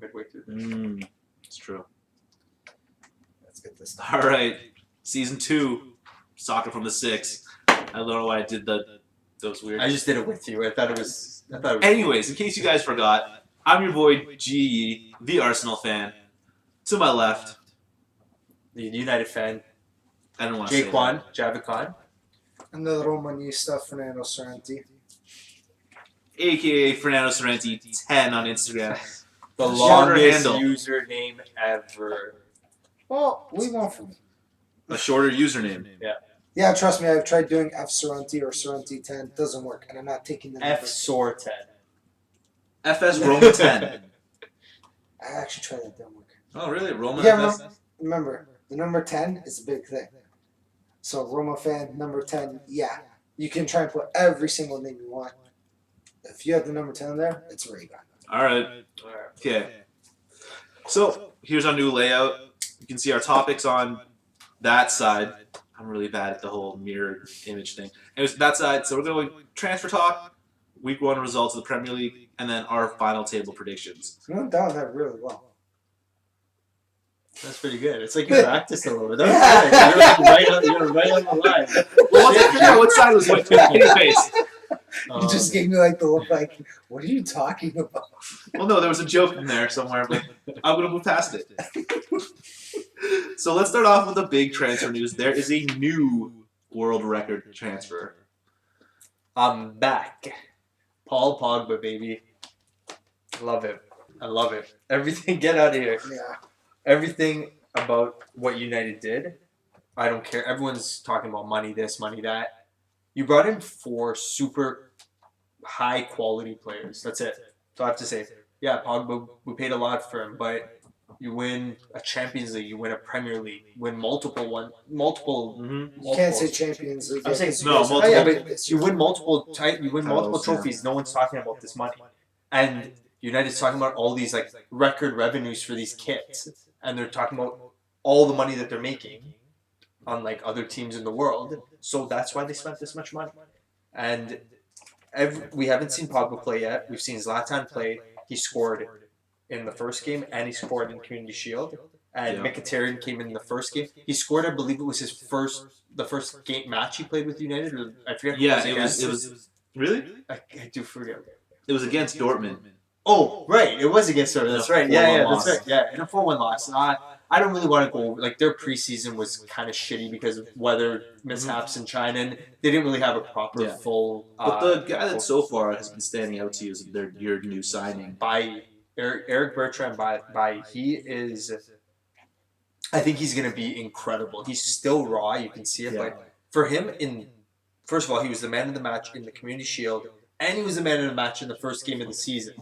midway through. It's true. Let's get this. All right, season 2, soccer from the 6. I don't know why I did those weird. I just did it with you. I thought it was. Anyways, in case you guys forgot, I'm your boy GE, the Arsenal fan. To my left, The United fan, I don't want to say Javid Khan. And the Romanista Fernando Sorrenti. aka Fernando Sorrenti 10 on Instagram. The Shorter longest handle. username ever. Well, we want from me. A shorter username. Yeah, trust me, I've tried doing F Sorrenti or Sorrenti 10. Doesn't work, and I'm not taking the number. F Sor 10. FS Roma 10. I actually tried that. Didn't work. Oh, really? Roma Yeah, FS? Remember, the number 10 is a big thing. So Roma fan, number 10, yeah. You can try and put every single name you want. If you have the number 10 there, it's already gone. All right. Okay. So here's our new layout. You can see our topics on that side. I'm really bad at the whole mirror image thing. Anyways, that side. So we're going transfer talk, week 1 results of the Premier League, and then our final table predictions. You went down that really well. That's pretty good. It's like you practiced a little bit. That was good. You're right on the line. Well, I figure out what side was which. Anyways. You just gave me like the look like, what are you talking about? Well, no, there was a joke in there somewhere, but I'm going to move past it. So let's start off with the big transfer news. There is a new world record transfer. I'm back. Paul Pogba, baby. Love it. I love it. Everything, get out of here. Yeah. Everything about what United did, I don't care. Everyone's talking about money this, money that. You brought in 4 super high quality players. That's it. So I have to say, yeah, Pogba, we paid a lot for him, but you win a Champions League, you win a Premier League, win multiple. You can't say Champions League. I'm saying because no, you guys- multiple- yeah, but you win multiple Titles, yeah. trophies. No one's talking about this money, and United's talking about all these like record revenues for these kits, and they're talking about all the money that they're making, unlike other teams in the world. So that's why they spent this much money. And we haven't seen Pogba play yet. We've seen Zlatan play. He scored in the first game, and he scored in Community Shield. And Yeah. Mkhitaryan came in the first game. He scored, I believe it was the first game match he played with United. Or I forget. Who Yeah, it was really? I do forget. It was against Dortmund. Oh, right. It was against Dortmund. That's right. Yeah, 4-1 that's loss. right. Yeah, in a 4-1 loss. I don't really want to go over. Like, their preseason was kind of shitty because of weather mishaps in China, and they didn't really have a proper Yeah. full. But the guy that so far has been standing out to you is your new signing. By Eric Bertrand, he is. I think he's going to be incredible. He's still raw. You can see it. Yeah. But for him, first of all, he was the man of the match in the Community Shield, and he was the man of the match in the first game of the season.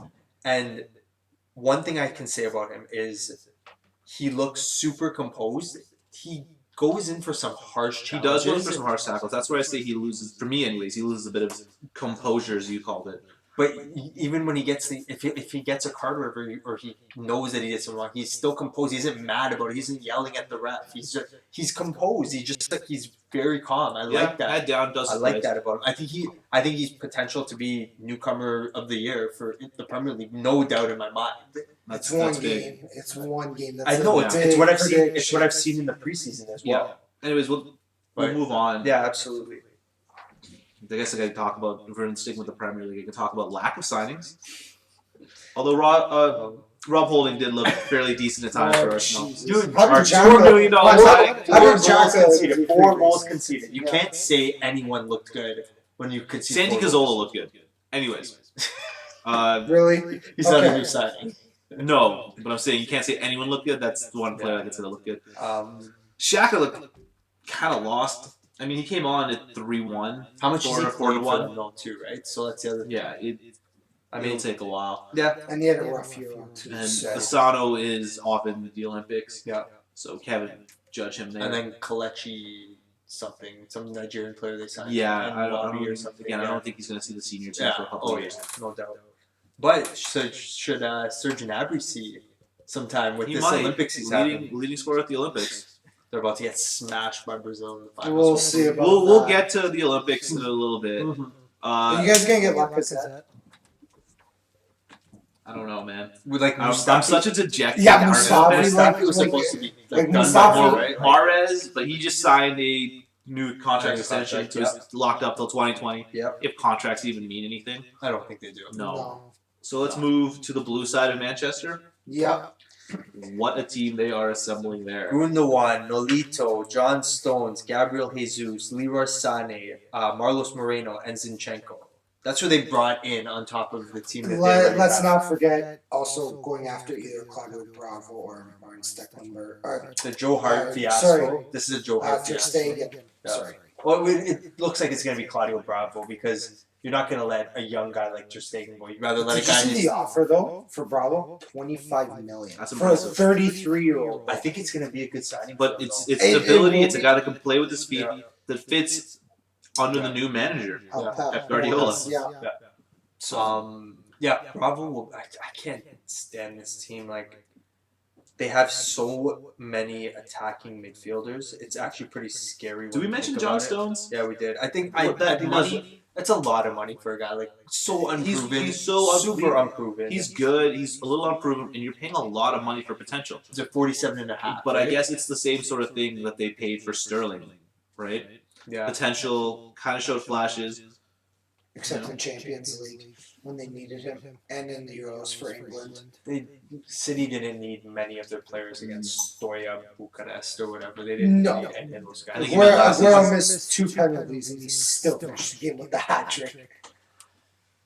And one thing I can say about him is he looks super composed. He goes in for some harsh He challenges. does go for some harsh tackles. That's where I say he loses, for me anyways, he loses a bit of composure, as you called it. But even when he gets if he gets a card or he knows that he did something wrong, he's still composed. He isn't mad about it. He isn't yelling at the ref. He's composed. He's very calm. I like that. Head down, does I his like place. that about him. I think he's potential to be newcomer of the year for the Premier League. No doubt in my mind. It's That's one big. game. It's one game. I know a it's big what I've seen. It's prediction. what I've seen in the preseason as Yeah. well. Anyways, we'll Right. move on. Yeah, absolutely. I guess I got to talk about, if we're sticking with the Premier League, I can talk about lack of signings. Although Rob Holding did look fairly decent at times Oh, for Arsenal. Jesus. Dude, How did our Xhaka- $4 million how did- signing. how did 4 goals Xhaka conceded. do 4 three goals goals? conceded. You Yeah. can't say anyone looked good when you concede. Sandy 4 Cazzola goals. looked good. Anyways. Really? He's not a Okay. new signing. No, but I'm saying you can't say anyone looked good. That's the one player I can say that looked good. Shaka looked kind of lost. I mean, he came on at 3-1. How much is he Quarter playing for 1. them though, too, right? So that's the other. Yeah, it'll take a while. Yeah. And he had a rough year too. And so. Asano is off in the Olympics. Yeah. So Kevin, judge him there. And then Kalechi something, some Nigerian player they signed. yeah, and I Wabi don't, or something. again, I yeah. don't think he's going to see the senior team Yeah. for a couple Oh of yeah, years. no doubt. But should Serge Gnabry see sometime with He this might. Olympics he's having? Leading scorer at the Olympics. They're about to get smashed by Brazil in the finals. We'll see about We'll that. get to the Olympics in a little bit. Mhm. Are you guys gonna get Lacazette? I don't know, man. With like I'm Mustafi. such a dejected. Yeah, Arsenal Mustafi, fan. Mustafi was like- supposed to be like done Mustafi- before, right? Mahrez, but he just signed a new contract New extension, contract, so he's locked up till 2020. Yep. If contracts even mean anything. I don't think they do. No. So let's move to the blue side of Manchester. Yep. What a team they are assembling there. Gundogan, Nolito, John Stones, Gabriel Jesus, Leroy Sané, Marlos Moreno, and Zinchenko. That's who they brought in on top of the team that they already Let's have. not forget also going after either Claudio Bravo or Martin Stecklenburg. Or The Joe Hart Sorry. fiasco. This is a Joe Hart Ter fiasco. Stegen. Yeah. Sorry. Well, it looks like it's going to be Claudio Bravo because you're not going to let a young guy like Ter Stegen go. You'd rather let Did a you guy see who's- the offer though for Bravo? $25 million That's for a impressive. 33-year-old. I think it's going to be a good signing. But for it's them, it's It- it stability. will It's a be- guy that can play with his feet Yeah. that fits under the new manager. Pep Guardiola. Guardiola. Yeah. though. Yeah, Bravo. I can't stand this team. Like, they have so many attacking midfielders. It's actually pretty scary. Did we when you mention think John about it. Stones? Yeah, we did. I think What, that think money? that's a lot of money for a guy like so unproven. he's so super unproven. He's good. He's a little unproven, and you're paying a lot of money for potential. He's at 47.5. But I right? guess it's the same sort of thing that they paid for Sterling, right? yeah. Potential, kind of showed flashes. Except in Champions League when they needed him, and in the Euros for England. City didn't need many of their players against Stoya, Bucharest, or whatever. They didn't No. need any of those I guys. think even last Aguero season- missed 2 penalties and he still finished the game with the hat trick.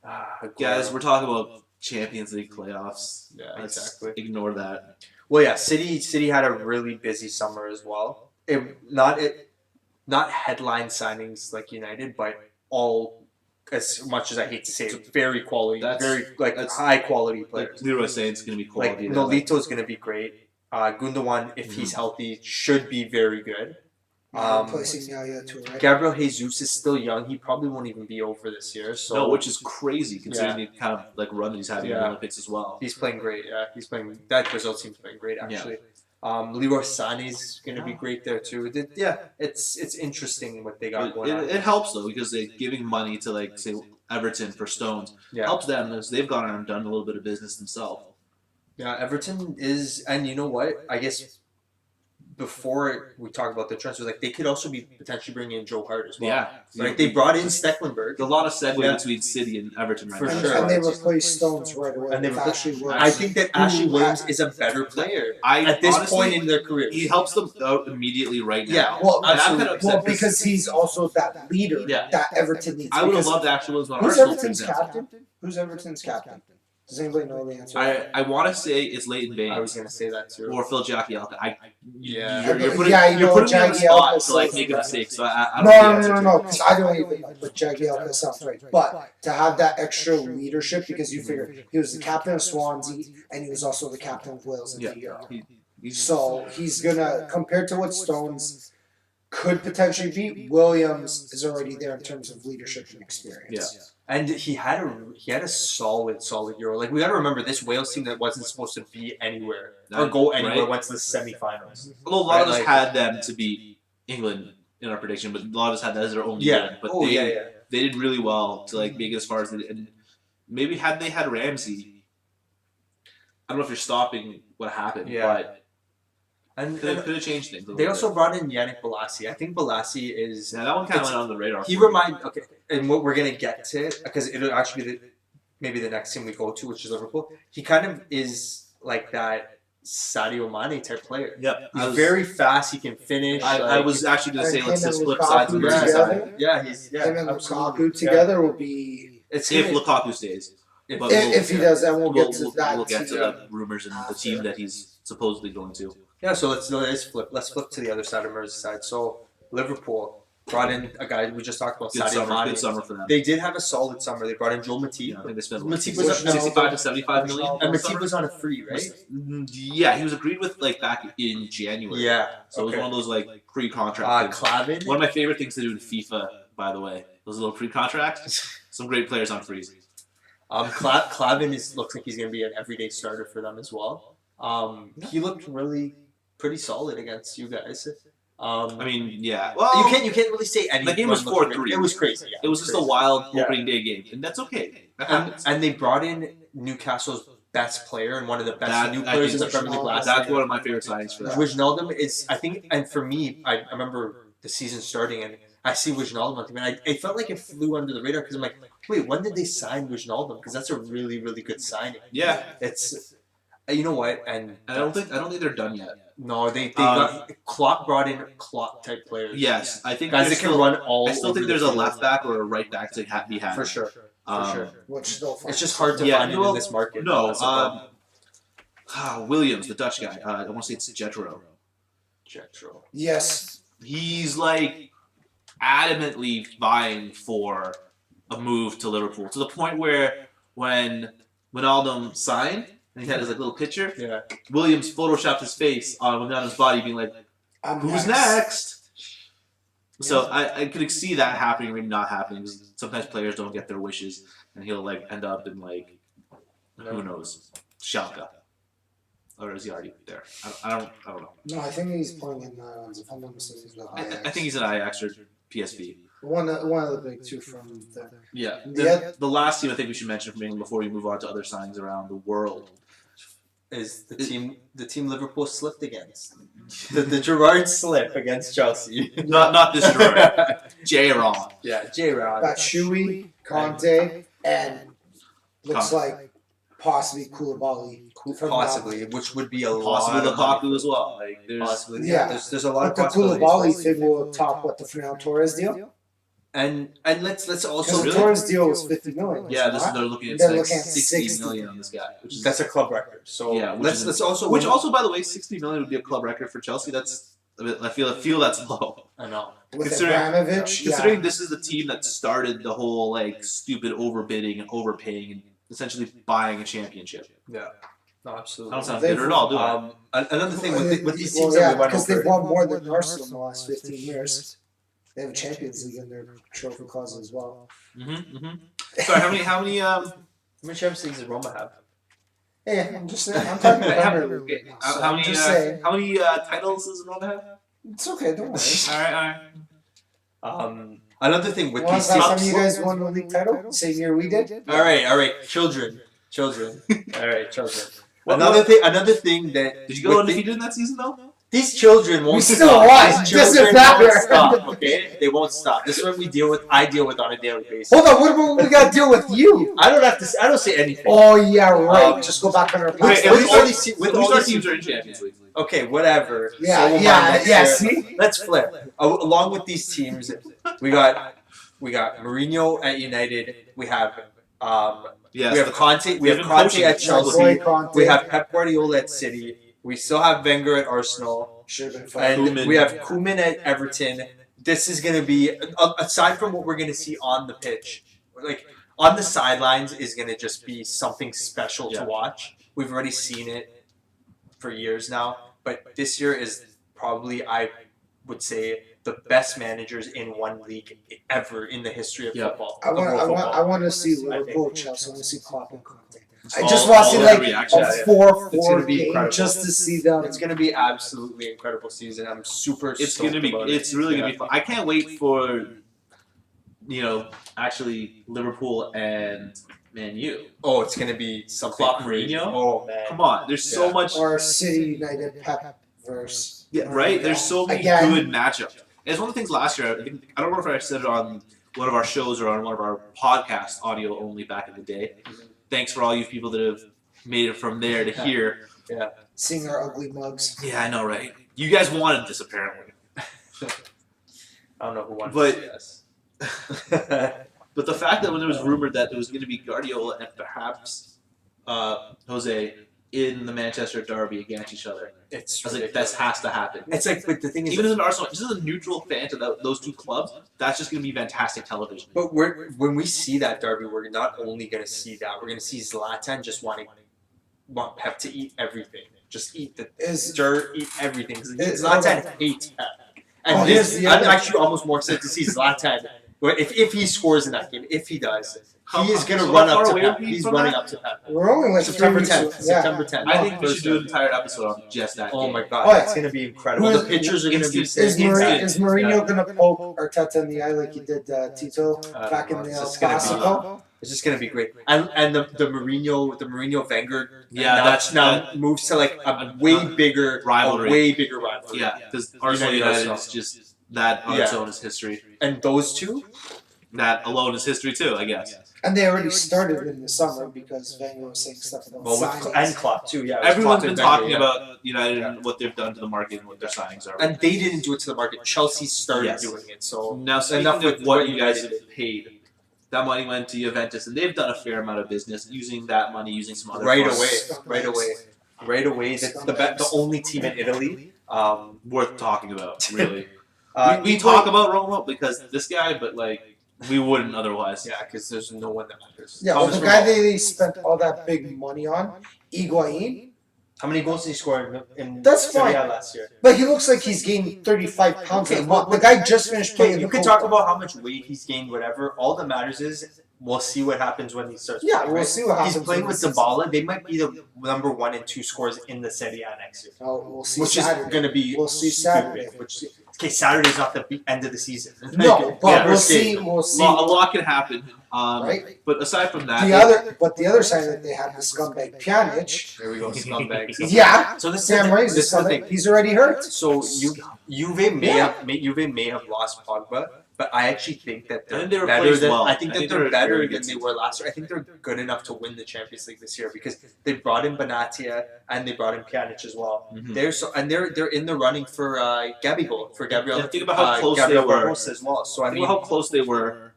Aguero. Guys, we're talking about Champions League playoffs. Yeah, Let's exactly. ignore that. Well, yeah, City had a really busy summer as well. Not headline signings like United, but all, as much as I hate to say it, very quality, That's- high quality players. Like Leroy saying it's going to be Like quality. Nolito is going to be great. Gundogan, if he's healthy, should be very good. Replacing Yaya Toure. Gabriel Jesus is still young. He probably won't even be over this year. So No, which is crazy considering the kind of like run that he's having in the Yeah. Olympics as well. he's playing great. Yeah, he's playing. That Brazil team's playing great actually. Leroy Sané is going to be great there too. It's interesting what they got going on. It helps though because they're giving money to like say Everton for Stones. Yeah. Helps them as they've gone on and done a little bit of business themselves. Yeah, Everton is, and you know what? I guess before we talk about the transfers, like they could also be potentially bringing in Joe Hart as well. Yeah, Like they brought in Stecklenburg. There's a lot of segue Yeah. between City and Everton right For now. And, sure. and they replaced Stones right away And they with replaced- Ashley Williams. I think that Ashley Ooh, Williams I- is a better player I at this honestly, point in their career. he helps them out immediately right now. Yeah, Well, And I'm absolutely. kind of upset Well, because he's also that leader Yeah. that Everton needs. I would have Because loved Ashley Williams on Who's Arsenal, for Everton's example. captain? Who's Everton's captain? Does anybody know the answer? I want to say it's Leighton I was Baines gonna say that too. or Phil Jagielka. Yeah. You're Yeah, putting, you you're know, putting me on the Jagielka spot to like says make a that. mistake. So I don't No, know the no, answer no, to no, it. because I don't even know. But Jagielka sounds right. But to have that extra leadership, because you figure he was the captain of Swansea and he was also the captain of Wales in Yeah. the Euro. He's- So he's gonna, compared to what Stones could potentially be, Williams is already there in terms of leadership and experience. And he had a solid Euro. Like we got to remember this Wales team that wasn't supposed to be anywhere or go anywhere Right. went to the semifinals. Although a lot of Right, us like- had them to beat England in our prediction, but a lot of us had that as their only Yeah. win. But Oh they yeah. they did really well to like make it as far as they did. And maybe had they had Ramsey, I don't know if you're stopping what happened, Yeah. but And could have changed things. A they little also bit. brought in Yannick Bolasie. I think Bolasie is. Yeah, that one kind of it's- went on the radar. He for me. remind okay, and what we're gonna get to because it'll actually be maybe the next team we go to, which is Liverpool. He kind of is like that Sadio Mane type player. Yep, He's I was very fast. He can finish. I like- was actually going to say And let's him just and flip sides of Lukaku the together? Yeah, he's Him and absolutely. Lukaku together will be, It's if him. Lukaku stays. If- But if he does, and we'll get to that. We'll get to too. the rumors and the team that he's supposedly going to. Yeah, so let's flip. Let's flip to the other side of Merseyside. So Liverpool brought in a guy we just talked about, Sadio Mane. Good summer for them. They did have a solid summer. They brought in Joel Matip. Yeah, I think they spent Matip was up- 65 to 75 million. And Matip was on a free, right? Yeah, he was agreed with like back in January. Yeah. So it was okay. one of those like pre-contract things. Clavin. One of my favorite things to do in FIFA, by the way, those little pre-contracts. Some great players on freeze. Clavin looks like he's going to be an everyday starter for them as well. He looked really pretty solid against you guys. I mean, yeah. Well, You can't really say anything. The game was 4-3. It was crazy. Yeah, it was just a crazy. wild Yeah. opening day game, and that's okay. That And, happens. and they brought in Newcastle's best player and one of the best That- new I players in think the Premier League last That's year. one of my favorite signings for that. Wijnaldum is, I think, and for me, I remember the season starting and I see Wijnaldum on the team, and I felt like it flew under the radar because I'm like, wait, when did they sign Wijnaldum? Because that's a really, really good signing. Yeah, It's, you know what, and I don't think they're done yet. no, they got Klopp brought in Klopp type players. Yes, I think Guys there's that can still, run all. I still over think the there's a field. left back or a right back to be had. For sure. Sure. Which they'll find. It's just hard to Yeah, find it well, in this market. No, That's the problem. Williams, the Dutch guy. I want to say it's Jetro. Jetro. Yes. He's like adamantly vying for a move to Liverpool to the point where when Wijnaldum signed and he had his like little picture, Yeah. Williams photoshopped his face on Wijnaldum's body, being like, I'm "Who's next?" So I could see that happening, maybe not happening. Because sometimes players don't get their wishes, and he'll like end up in like who knows, Schalke, or is he already there? I don't know. No, I think he's playing in if I'm not mistaken, the I Ajax. think he's an Ajax or PSV. one of the big two from there. Yeah. Yeah. The last team I think we should mention from England before we move on to other signs around the world. Is the team Liverpool slipped against the Gerrard slip against Chelsea? Not this Gerrard. J-Ron. Yeah, J-Rod. Got Shuey, Conte, and looks like possibly Koulibaly. from Possibly, which would be a Possibly lot. of money. Lukaku as well. Like there's Possibly, Yeah. There's a lot But of the Koulibaly possibilities. thing will top what the Fernando Torres deal. And let's also Because really? the Torres deal was 50 million. yeah, was it not? they're looking at They're like looking at 60 million on this guy, which is that's a club record. So yeah, let's also which also by the way, 60 million would be a club record for Chelsea. That's I feel that's low. I know. With Considering- Abramovich, Considering this is the team that started the whole like stupid overbidding and overpaying and essentially buying a championship. Yeah. No, absolutely. I don't sound They've- bitter at all, do I? Another thing with these Well, teams yeah, that we went because over. they've won more than Arsenal in the last 15 years. They have a Champions League in their trophy closet as well. Sorry, how many How many Champions Leagues does Roma have? Hey, I'm just saying. I'm talking about How- Premier League now, so how I'm many just saying. how many titles does Roma have? It's okay, don't worry. All right. Another thing with When was these the last time teams. you guys won the league title? Same year we did? All right, children. All right, children. What- Another thing that Did you go with the- undefeated in that season though? these children won't We stop. still won. These Doesn't children matter. won't stop. Okay, they won't stop. This is what I deal with on a daily basis. Hold on, what about we got to deal with you? I don't have to. I don't say anything. Oh, yeah, right. Just go back on our Wait, past. at with least all our- these te- with at least all our these teams are in Champions League. Okay, whatever. Yeah, So will yeah, mine next yeah, year. see? Let's flip. Along with these teams, we got Mourinho at United. We have Yes, we have Conte. We have been Conte coaching at Chelsea. Chelsea. Roy Conte. We have Pep Guardiola at City. We still have Wenger at Arsenal. Should have been fun. And Koeman. we have Koeman at Everton. This is going to be, aside from what we're going to see on the pitch, like on the sidelines is going to just be something special Yeah. to watch. We've already seen it for years now, but this year is probably, I would say, the best managers in one league ever in the history of Yeah. football. I of world want football. to see I think. Liverpool, Chelsea. I want to see Klopp and Conte. I All- just want to all see their like reactions. a Yeah. 4-4 It's gonna be game incredible. just to see them. It's going to be absolutely incredible season. I'm super It's stoked gonna be. about It's it. really Yeah. gonna be fun. I can't wait for, actually Liverpool and Man U. Oh, it's gonna be something Klopp crazy. Mourinho? Oh man. Come on, there's so Yeah. much. Or City United Pep verse. Yeah, right. There's so many Again. good matchups. It's one of the things last year. I don't know if I said it on one of our shows or on one of our podcast audio only back in the day. Thanks for all you people that have made it from there to here. Seeing our ugly mugs. Yeah, I know, right? You guys wanted this apparently. I don't know who won. But- Yes. But the fact that when there was rumored that it was going to be Guardiola and perhaps Jose in the Manchester derby against each other, It's I was like, ridiculous. that has to happen. It's like, but the thing is, Even as an Arsenal, just as a neutral fan to those two clubs, that's just going to be fantastic television. but when we see that derby, we're not only gonna see that, we're gonna see Zlatan just want Pep to eat everything, just eat the Is dirt, eat everything. 'Cause Is- Zlatan hates Pep, and Oh, here's the I'm other- actually almost more excited to see Zlatan. If he scores in that game, if he does, he is gonna So run how up far to away Pep. would he be He's from running that? up to Pep. we're only like September 3 weeks 10th. away. Yeah. September 10th. I think we should do an entire episode on just that Oh game. my god, Oh, yeah. it's gonna be incredible. Who The is- pictures are gonna be Instant- Is, Instant. Mourinho going to poke Arteta in the eye like he did Tito back in the it's El just gonna be- Clasico? It's just gonna be great. And the Mourinho Wenger Yeah, that's now that moves to like a way bigger rivalry. A way bigger rivalry. Yeah, because Arsenal United is just that on its own is history. And those two, That alone is history too, I guess. And they already started in the summer because Wenger was saying stuff about signings. and Klopp too. Yeah, it was Everyone's Klopp been and Wenger, talking yeah. about United and what they've done to the market and what their signings are. And they didn't do it to the market. Chelsea started Yes. doing it. So Now, speaking enough of with what you guys have paid, that money went to Juventus, and they've done a fair amount of business using that money, using some other right funds. away. The only team in Italy. Worth talking about, really. we Higuain- talk about Roma because this guy, but like we wouldn't otherwise. Yeah, because there's no one that matters. Yeah, well, Thomas the guy Ronaldo. they spent all that big money on, Higuain, How many goals did he score in That's Serie A fine. last year? but he looks like he's gained 35 pounds Okay, a month. well, The guy just finished playing. Okay, you the can Copa. talk about how much weight he's gained, whatever. All that matters is we'll see what happens when he starts. Yeah, playing, we'll right? see what happens. He's playing in with the season. Dybala. They might be the number 1 and 2 scorers in the Serie A next year, Oh, we'll see which Saturday. is going to be We'll see stupid, Saturday. Okay, Saturday's not the end of the season. No, but Yeah. we'll see. We'll see. A lot can happen. Right? But aside from that, The other side that they have the scumbag Pjanic. There we go, scumbags. Yeah, So this Sam Ray's the this is the thing. scumbag. He's already hurt. So Juve may have lost Pogba, but I actually think that I they're think they were better placed than well. I think I that think they're they're better very than good they team. were last year. I think they're good enough to win the Champions League this year because they brought in Benatia and they brought in Pjanic as well. Mhm. They're in the running for Gabigol for Gabriel. And think about how close Gabriel they were. Barros as well. So I think mean, about how close they were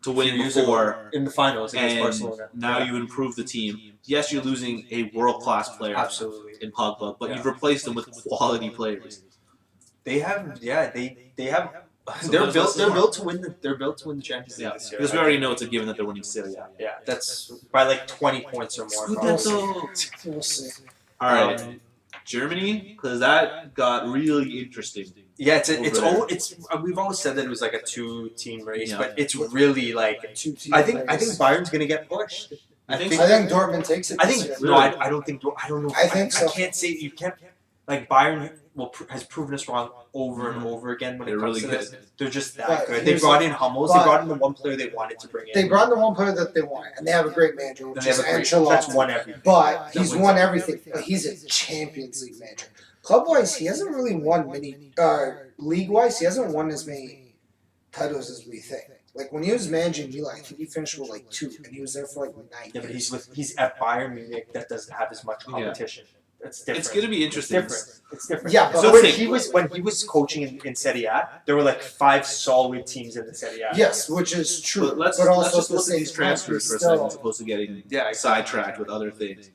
to winning years ago before, in the finals against and Barcelona. now Yeah. you improve the team. Yes, you're losing a world-class player Absolutely. in Pogba, but Yeah. you've replaced them with quality players. They have they have. So They're there's built. more. They're built to win. They're built to win the Champions League Yeah, this year. because we already know it's a given that they're winning Serie A. Yeah, that's by like 20 points or more. probably. We'll see. All right, Germany, because that got really interesting. Yeah, it's Over we've always said that it was like a 2-team race, Yeah. but it's really like I think Bayern's gonna get pushed. I think I think Dortmund takes it. I this think year. no, I don't think I don't know. I think so. I can't say you can't like Bayern has proven us wrong over and over again when They're it comes really to this. good. They're just that But good. They here's brought the- in Hummels. but- They brought in the one player they wanted to bring in. They brought the one player that they want, and they have a great manager, And which they is have a great Ancelotti. that's won everything. But That he's wins won everything. everything. But he's a Champions League manager. Club wise, he hasn't really won many. League wise, he hasn't won as many titles as we think. Like when he was managing Milan, I think he finished with like 2, and he was there for like 9 Yeah, but years. he's at Bayern Munich that doesn't have as much competition. It's different. It's going to be interesting. It's different. Yeah, but So let's when he was coaching in Serie A, there were like 5 solid teams in the Serie A. Yes, which is true. But let's also just at the look at same these time, transfers he's for a still- second, as opposed to getting sidetracked with other things.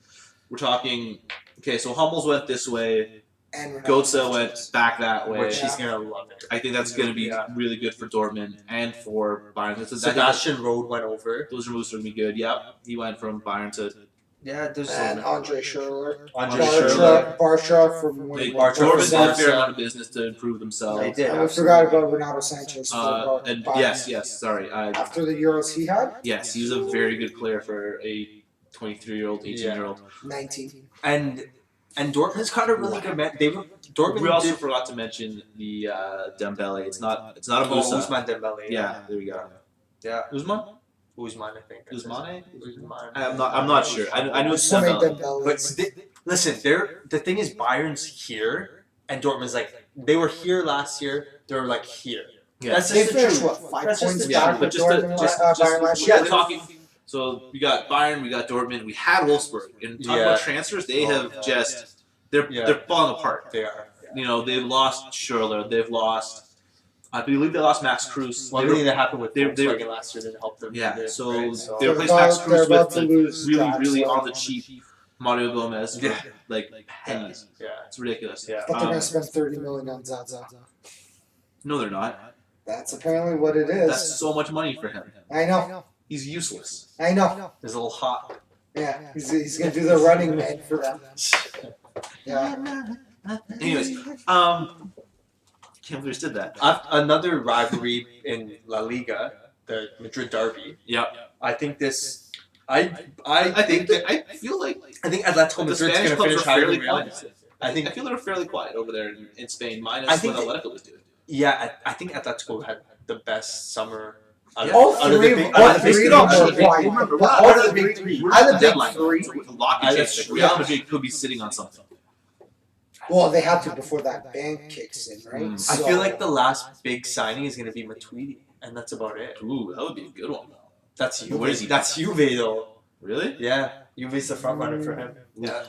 We're talking. Okay, so Hummels went this way. And Götze went back that way. Which he's gonna love it. I think that's going to be Yeah. really good for Dortmund and for Bayern. Sebastian Rode went over. Those moves are going to be good. Yep, he went from Bayern to. Yeah, there's And Andre Schürrle. Andre Schürrle. Barsha from They, winning Barca Dortmund Barca. did a Barca. fair amount of business to improve themselves. They did. And we forgot about Renato Sanchez. And yes, sorry. After the Euros he had, Yes, he was a very good player for a 23-year-old, 18-year-old. 19. And Dortmund's got a really good man. Dortmund We also did, forgot to mention the Dembele. It's not a oh, Musa. Ousmane Dembele. Yeah, there we go. Yeah. Usman? Ousmane, I think. Usmane? Ousmane. I'm not sure. I knew it's Ousmane Dembele. Dembele. But listen, the thing is, Bayern's here, and Dortmund's like they were here last year. They're like here. Yeah. That's They just the finished truth. what 5 That's just points the Yeah, back but with just to, Dortmund, just, Bayern last just year. we're talking. So we got Bayern, we got Dortmund, we had Wolfsburg. And talking about transfers, they have just they're falling apart. They are. You know, they've lost Schürrle, they've lost. I believe they lost Max Cruz. One They were- thing that happened with they- Volkswagen last year didn't help them. Yeah, either, so right? they They're replaced Max about- Cruz they're about with to like, lose really, Draxler. really on the cheap Mario Gomez for Yeah. like pennies. Yeah. It's ridiculous. Yeah. But they're going to spend 30 million on Zaza. No, they're not. That's apparently what it is. That's so much money for him. I know. He's useless. I know. There's a little hot. Yeah, he's going to do the running man for them. Yeah. Anyways, can't believe we just did that. Another rivalry in La Liga, the Madrid derby. Yep. I think this. I think that I feel like I think Atletico the Madrid's Spanish going to clubs finish are higher fairly than Real quiet. Madrid. I feel they're fairly quiet over there in Spain, minus I think what Atletico was doing. Yeah, I think Atletico had the best summer All out of three the of big, all out of the three big of them three. were quiet. Remember, But we're all not the big three. We're Out not of the big deadline. three. So to lock and That's change. true. Real Madrid could be sitting on something. Well, they have to before that ban kicks in, right? Mm. I So- feel like the last big signing is going to be Matuidi, and that's about it. Ooh, that would be a good one. That's Juve. Where is he? That's Juve though. Really? Yeah, Juve's the front runner for him. Mm. Yeah,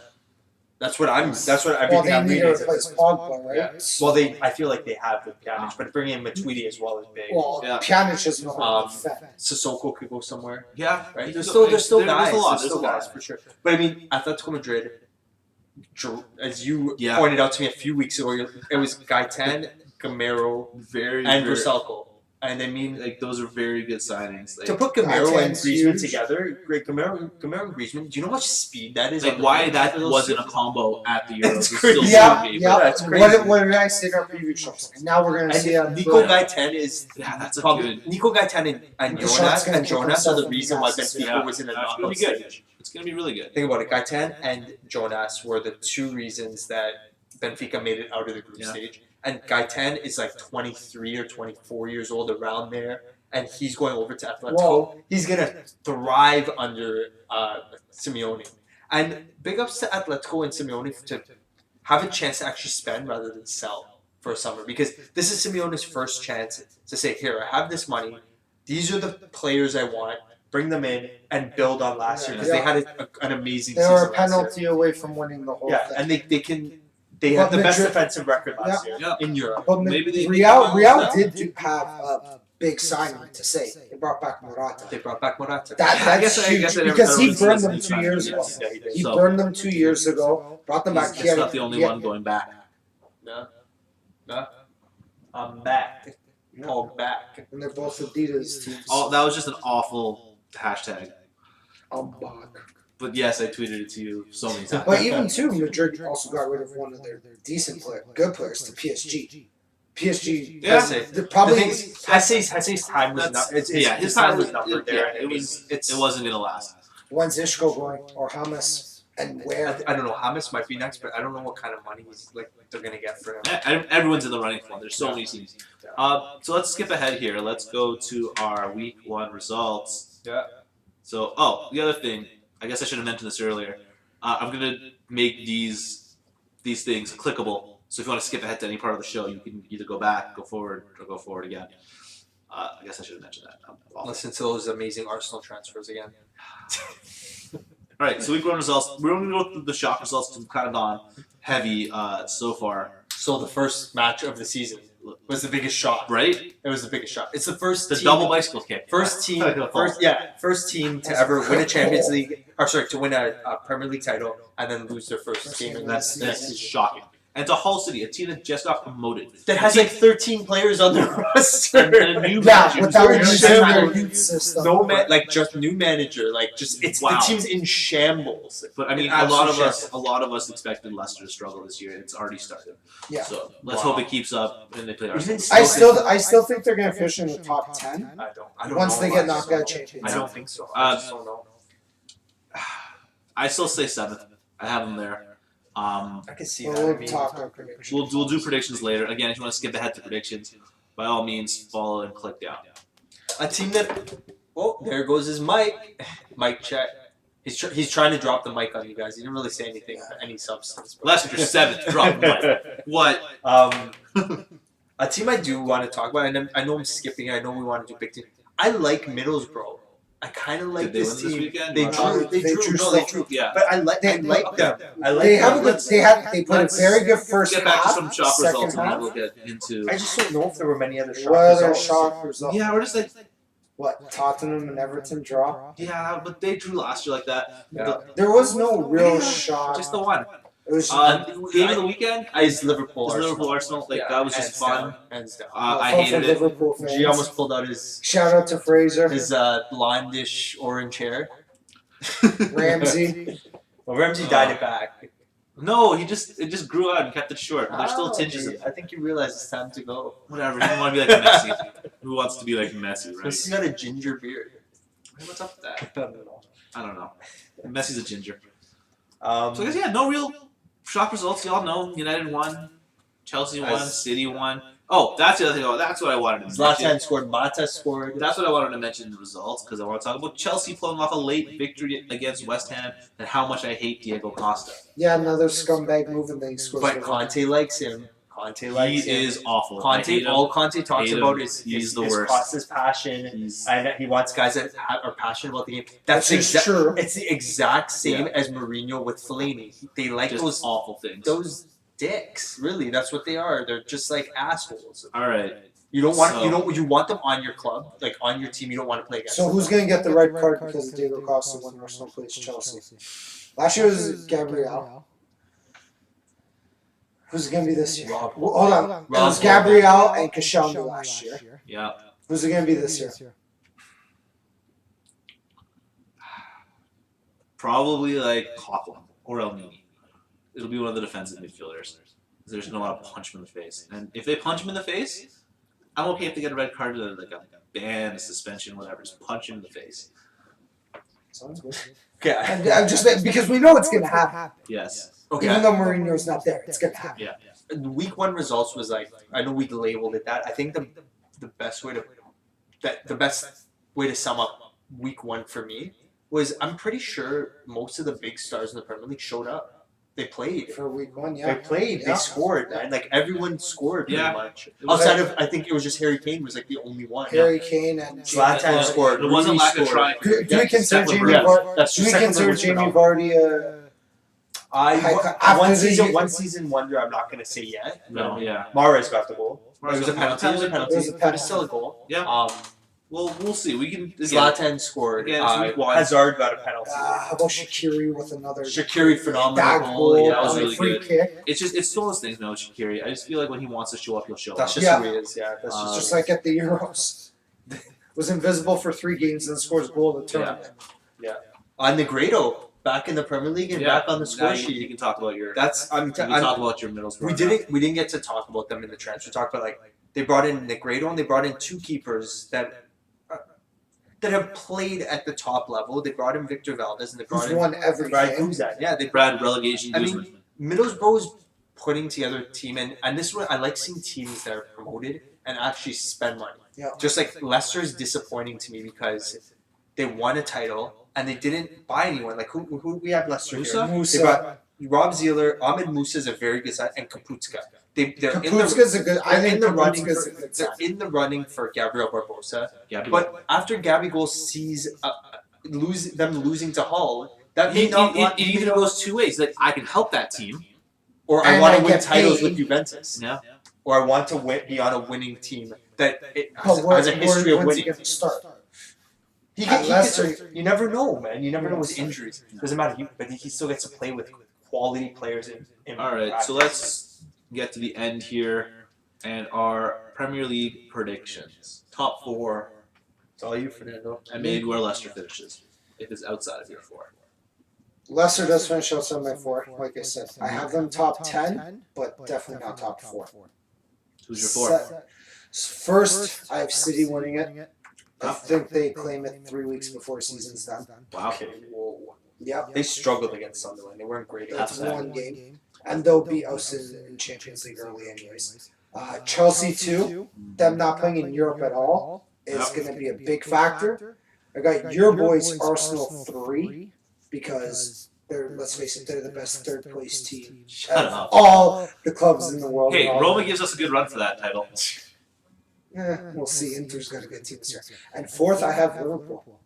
that's what Well, everything they I'm need reading. to is replace that- Pogba, right? Yeah. Well, I feel like they have with Pjanic, but bringing in Matuidi as well is big. Well, Yeah. Pjanic is not Um, defend. Sissoko could go somewhere, Yeah. right? There's still guys. There's a lot. There's There's still a lot. guys for sure. But I mean, Atletico Madrid, as you Yeah. pointed out to me a few weeks ago, it was Gaetan, Gamero, Very, and very Versalco. And I mean, like those are very good signings. Like, to put Gamero and Gaetan's Griezmann huge. together, great Gamero and Griezmann. Do you know how much speed that is? like on the why pitch that for those wasn't a two? combo at the Euros. It's is crazy. still Yeah, beyond me, yeah. but That's crazy. What did I say in our preview shows? And now we're gonna see And Nico Gaetan is Yeah, that's a probably good. Nico Gaetan and The shot's gonna Jonas kick are himself the in reason the why ass. Benfica Yeah, was in a that's knockout gonna be good. stage. It's gonna be really good. Think about it. Gaetan and Jonas were the two reasons that Benfica made it out of the group Yeah. stage. And Gaetan is like 23 or 24 years old, around there, and he's going over to Atletico. Whoa. He's gonna thrive under Simeone. And big ups to Atletico and Simeone to have a chance to actually spend rather than sell for a summer, because this is Simeone's first chance to say, "Here, I have this money. These are the players I want. Bring them in and build on last year, because Yeah. they had an amazing They season were a last year." penalty away from winning the whole Yeah, thing. and they have But the best Madrid- defensive record last Yeah. year in Europe. But Maybe they- Real Yeah. did have a big signing to say. They brought back Morata. They brought back Morata. That's I guess huge I never because thought he it was burned this them many 2 years ago. times. Yeah, he did. He So- burned them 2 years ago. Brought them back. He's not the only one going back. No. I'm back. All back. And they're both Adidas teams. Oh, that was just an awful hashtag. I'm back. But yes, I tweeted it to you so many times. But even too, Madrid also got rid of one of their decent good players to PSG. PSG, Yeah. they're probably The thing is, Hesse's time was That's- not. yeah, His time was numbered there. Yeah, and it wasn't gonna last. when's Isco going or Hamas and where? I don't know. Hamas might be next, but I don't know what kind of money they're gonna get for him. Everyone's in the running for one. There's so many teams. So let's skip ahead here. Let's go to our week 1 results. Yeah. So, the other thing, I guess I should have mentioned this earlier. I'm gonna make these things clickable. So if you want to skip ahead to any part of the show, you can either go back, go forward, or go forward again. I guess I should have mentioned that. Listen to those amazing Arsenal transfers again. All right, so week 1 results. We're going to go through the shock results. We've kind of gone heavy so far, So the first match of the season was the biggest shot. right? It was the biggest shot. It's the first The team, double bicycle kick. first team to ever win a Champions League, to win a Premier League title and then lose their first game. And That's shocking. And to Hull City, a team that just got promoted. that has like 13 players on their roster. And a new Yeah, manager. without They're in using their shambles. youth system. No man, like just new manager, like just it's Wow. the team's in shambles. But I mean, An a lot of absolute us expected Leicester to struggle this year. It's already started. Yeah. So let's Wow. hope it keeps up and they play Arsenal. Even I still think they're gonna finish in the top 10 I don't once know. they get knocked out of Champions I League. don't think so. I just don't know. I still say 7th. I have them there. I can see Well, that. I we'll mean, talk our predictions. We'll do predictions later. Again, if you want to skip ahead to predictions, by all means, follow and click down. a team that. Oh, there goes his mic. Mic check. He's trying to drop the mic on you guys. He didn't really say anything of any substance. but- Leicester 7th. Drop the What? A team I do want to talk about, and I know I'm skipping it. I know we want to do big team. I like Middlesbrough. I kind of like Did they this win this team. weekend? They Or- drew. They They drew. drew No, they still. drew. Yeah. But I like them. I like They them. have they put a very good first Get back to half, some shock second results and then half. we'll get into. I just don't know if there were many other shock What other results. shock results? Yeah, we're just like, What, Tottenham and Everton draw? yeah, but they drew last year like that. Yeah. There was no real Yeah, shock. Just the one. It was Game of the weekend Is Liverpool. is Liverpool Arsenal. Like that was just fun. Hands down. I fun hated for it. Liverpool fans. G almost pulled out his Shout out to Fraser, blondish orange hair. Ramsey. Well, Ramsey dyed it back. No, it just grew out and kept it short. But there's still tinges of it. I think you realize it's time to go. Whatever. You don't want to be like Messi. Who wants to be like Messi, right? He's got a ginger beard. What's up with that? I don't know. I don't know. Messi's a ginger. Um, So I guess no real shock results. Y'all know United won, Chelsea won, As- City won. Oh, that's the other thing. Oh, that's what I wanted to mention. Zlatan scored. Mata scored. That's what I wanted to mention in the results because I want to talk about Chelsea pulling off a late victory against West Ham and how much I hate Diego Costa. Yeah, another scumbag move and then he scores. But the goal. Conte likes him. Conte likes him. He is awful. I hate Conte. him. All Conte talks Hate him. about is He's the is worst. Costa's passion, He's and he wants guys that are passionate about the game. That's Which is true. It's the exact same as Mourinho with Fellaini. They like just those awful things. those dicks. Really, that's what they are. They're just like assholes. All right. You don't want So- you want them on your club, like on your team. You don't want to play against. So them. who's going to get the red card because Diego Costa when Arsenal plays Chelsea? Last year was Gabriel. Who's it going to be this year? Rob. Hold on. It Rob. was Gabriel and Koscielny last year. Yeah. Who's it going to be this year? Probably like Coughlin or Elneny. It'll be one of the defensive midfielders. There's no one to punch him in the face. And if they punch him in the face, I'm okay if they get a red card, like a ban, a suspension, whatever. Just punch him in the face. Sounds good. Okay. I'm just because we know it's going to happen. Yes. Okay. Even though Mourinho's not there, it's going to happen. Yeah. Week 1 results was like, I know we labeled it that. I think the best way to sum up week 1 for me was I'm pretty sure most of the big stars in the Premier League showed up. They played. For week 1, They yeah. played. They Yeah. scored, and like everyone scored pretty Yeah. much. It was Outside of, I think it was just Harry Kane was like the only one. Harry Kane and Zlatan Well, scored. It wasn't Rooney lack of scored. trying. Do we consider Declan Jamie Rice. Vardy? That's Do we second consider was Jamie phenomenal. Vardy after One the season, year- one season wonder. I'm not gonna say yet. No, yeah. Mahrez got the goal. Mahrez It was a got the penalty. It was a It penalty. was a But it's still a goal. Yeah. Well, we'll see. We can. Again, Zlatan scored. Again, it's week 1. Hazard got a penalty. how about Shaqiri with another Shaqiri phenomenal that goal. goal, Yeah, that was on a really free good. kick? It's one of those things, man, with Shaqiri. I just feel like when he wants to show up, he'll show That's up. just Yeah. who he is. Yeah, that's Uh, just. Just like at the Euros. Was invisible for 3 games and scores a goal in the tournament. On Negredo, back in the Premier League and back on the Now score you sheet. can talk about your. That's You can talk about your Middlesbrough. We didn't get to talk about them in the transfer. We talked about like they brought in Negredo and they brought in 2 keepers that have played at the top level. They brought in Victor Valdez and they brought Who's in won every Brad game. Guzan. Yeah, they Brad relegation. I mean, Guzman. Middlesbrough's putting together a team, and this is what I like seeing teams that are promoted and actually spend money. Yeah. Just like Leicester is disappointing to me because they won a title and they didn't buy anyone. Like who do we have Leicester Musa? here? Musa. They brought Rob Zieler, Ahmed Musa is a very good side, and Kaputska. They're in the Kaputska's a good. I they're think in the running. Kaputska's a For, good they're sign. in the running for Gabriel Barbosa. Yeah, But after Gabigol sees them losing to Hull, that He, may not it either goes 2 ways. Like I can help that team. or I And want I to win get titles paid. with Juventus. Yeah. Or I want to be on a winning team that But has a history of when's he winning. gonna start? He At Leicester- you never know, man. You never know with injuries. Doesn't matter. But he still gets to play with quality players in All right. practice. So let's get to the end here and our Premier League predictions. Top 4, It's all you, Fernando. and maybe where Leicester finishes if it's outside of your 4. Leicester does finish outside my 4. Like I said, I have them top 10, but definitely not top 4. Who's your 4? First, I have City winning it. I think they claim it 3 weeks before season's done. Wow. Okay, whoa. Yep, They struggled against Sunderland. They weren't great. that's after that. one game, and they'll beat us in Champions League early, anyways. Chelsea 2, them not playing in Europe at all is Yep. going to be a big factor. I got your boys Arsenal 3 because they're, let's face it, they're the best third place team Shut out of up. all the clubs in the world. Hey, Roma gives us a good run for that title. We'll see. Inter's got a good team this year. And 4th, I have Liverpool.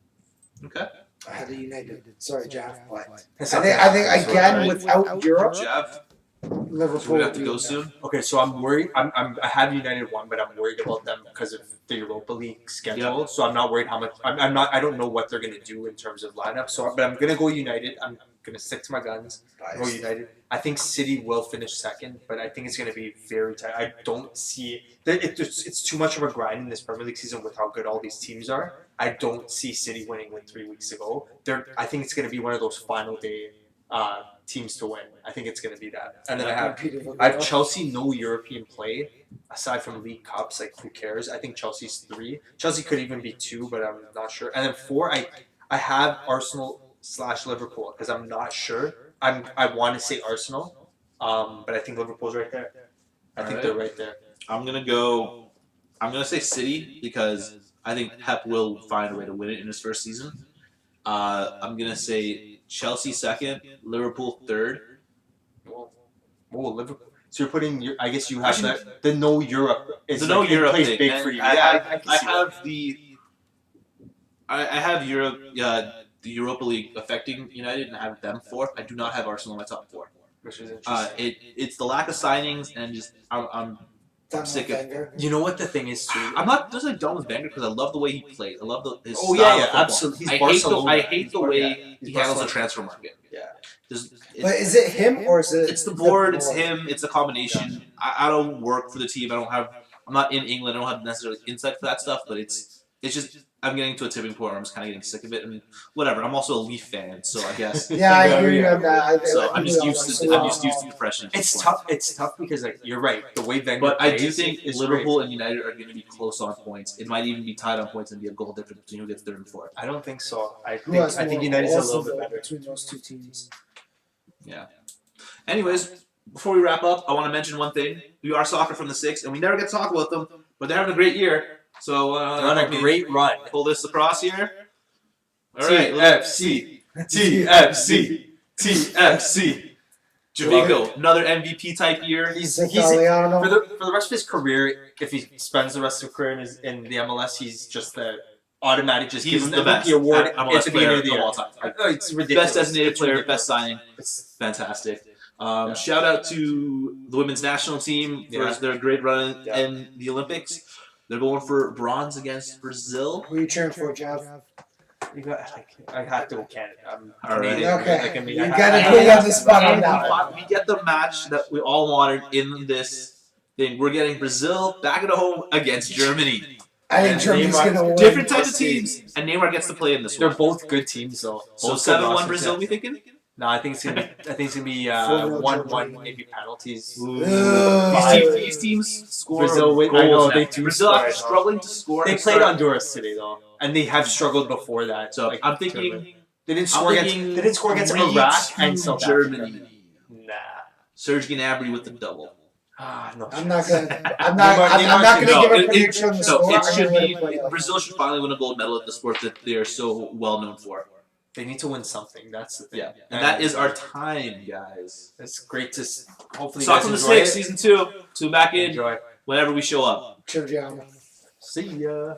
Okay. I had a United. Sorry, Jav, but That's I okay. think again Alright. without Europe, Jav, Liverpool we would have to be go in soon. Okay, so I'm worried. I have United 1, but I'm worried about them because of the Europa League schedule. So I'm not worried how much. I'm not. I don't know what they're gonna do in terms of lineup. So, but I'm gonna go United. I'm gonna stick to my guns. there. Go United. I think City will finish second, but I think it's gonna be very tight. I don't see it's too much of a grind in this Premier League season with how good all these teams are. I don't see City winning like 3 weeks ago. I think it's gonna be one of those final day teams to win. I think it's gonna be that. And then I have Chelsea, no European play aside from League Cups. Like who cares? I think Chelsea's 3. Chelsea could even be 2, but I'm not sure. And then 4, I have Arsenal/Liverpool because I'm not sure. I want to say Arsenal, but I think Liverpool's right there. I think Alright. they're right there. I'm gonna say City because I think Pep will find a way to win it in his first season. I'm gonna say Chelsea second, Liverpool third. Whoa, Liverpool. So you're putting your. I guess you have Actually- that. The no Europe. Is The no like, Europe plays thing. big and for you. I Yeah, have, I can I see have I have Europe, the Europa League affecting United, and I have them fourth. I do not have Arsenal in my top four. that, which is interesting. It's the lack of signings and just I'm Done sick with of- Wenger. You know what the thing is too. I'm not just like done with Wenger because I love the way he plays. I love his Oh, style yeah, of yeah, football. absolutely. He's I Barcelona. hate He's the Bar- way yeah, he he's handles the Barcelona. transfer market. Yeah. But is it him or is it? It's the board. It's him. It's a combination. I don't work for the team. I'm not in England. I don't have necessarily insight for that stuff. But it's just I'm getting to a tipping point where I'm just kind of getting sick of it. And whatever. I'm also a Leaf fan, so I guess. Yeah, I Yeah, hear you yeah. on that. So I'm just used to depression. It's tough. It's tough because like you're right. The way Wenger But I do plays think is Liverpool and United are going to be close on points. It might even be tied on points and be a goal difference between who gets third and fourth. great. I don't think so. I Who think has more United's a goals little bit better. between those two teams? Yeah. Anyways, before we wrap up, I want to mention one thing. We are Soccer from the Six, and we never get to talk about them, but they're having a great year. So They're on let a me great run. pull this across here. All right, TFC, TFC, TFC. Javico, another MVP type year. He's Italiano. for the rest of his career. If he spends the rest of his career in the MLS, he's just the automatic. Just He's give him the the best MVP award MLS at the beginning player of the of year. all time. Oh, it's ridiculous. Best designated It's player, ridiculous. best signing. It's Fantastic. Yeah. Shout out to the women's national team for Yeah. their great run Yeah. in the Olympics. They're going for bronze against Brazil. Who are you cheering for, Jeff? you got, I have to go Canada. I'm All right. Canadian. Okay. Like, I mean, You I- gotta I- put you I- on the spot on And that one. we get the match that we all wanted in this thing. We're getting Brazil back at home against Germany. I think And Germany's Neymar- gonna win. Different types of teams, and Neymar gets to play in this They're one. both good teams, though. So Both good 7-1 rosters, Brazil, yeah. we thinking? No, I think it's gonna be. 4-0 1-1, Germany. maybe penalties. Ugh. These teams score Brazil win- goals I know, now. they do Brazil score, after I know. struggling to score. They at the played start. Honduras today, though, and they have struggled before that. So like, I'm tournament. thinking. They didn't I'm score against. thinking They didn't score against 3-2 Iraq and South Germany. Africa. Nah. Serge Gnabry with the double. No. I'm not gonna. Neymar- I'm not gonna No, give a it- prediction on the No, score. it I'm should gonna let be. it play out. Brazil should finally win a gold medal at the sport that they are so well known for. They need to win something. That's the thing. Yeah, and that is our time, guys. It's great to hopefully you Soccer guys from the enjoy Six, it. season 2. Tune back in Enjoy. whenever we show up. Cheers, Gianna. See ya.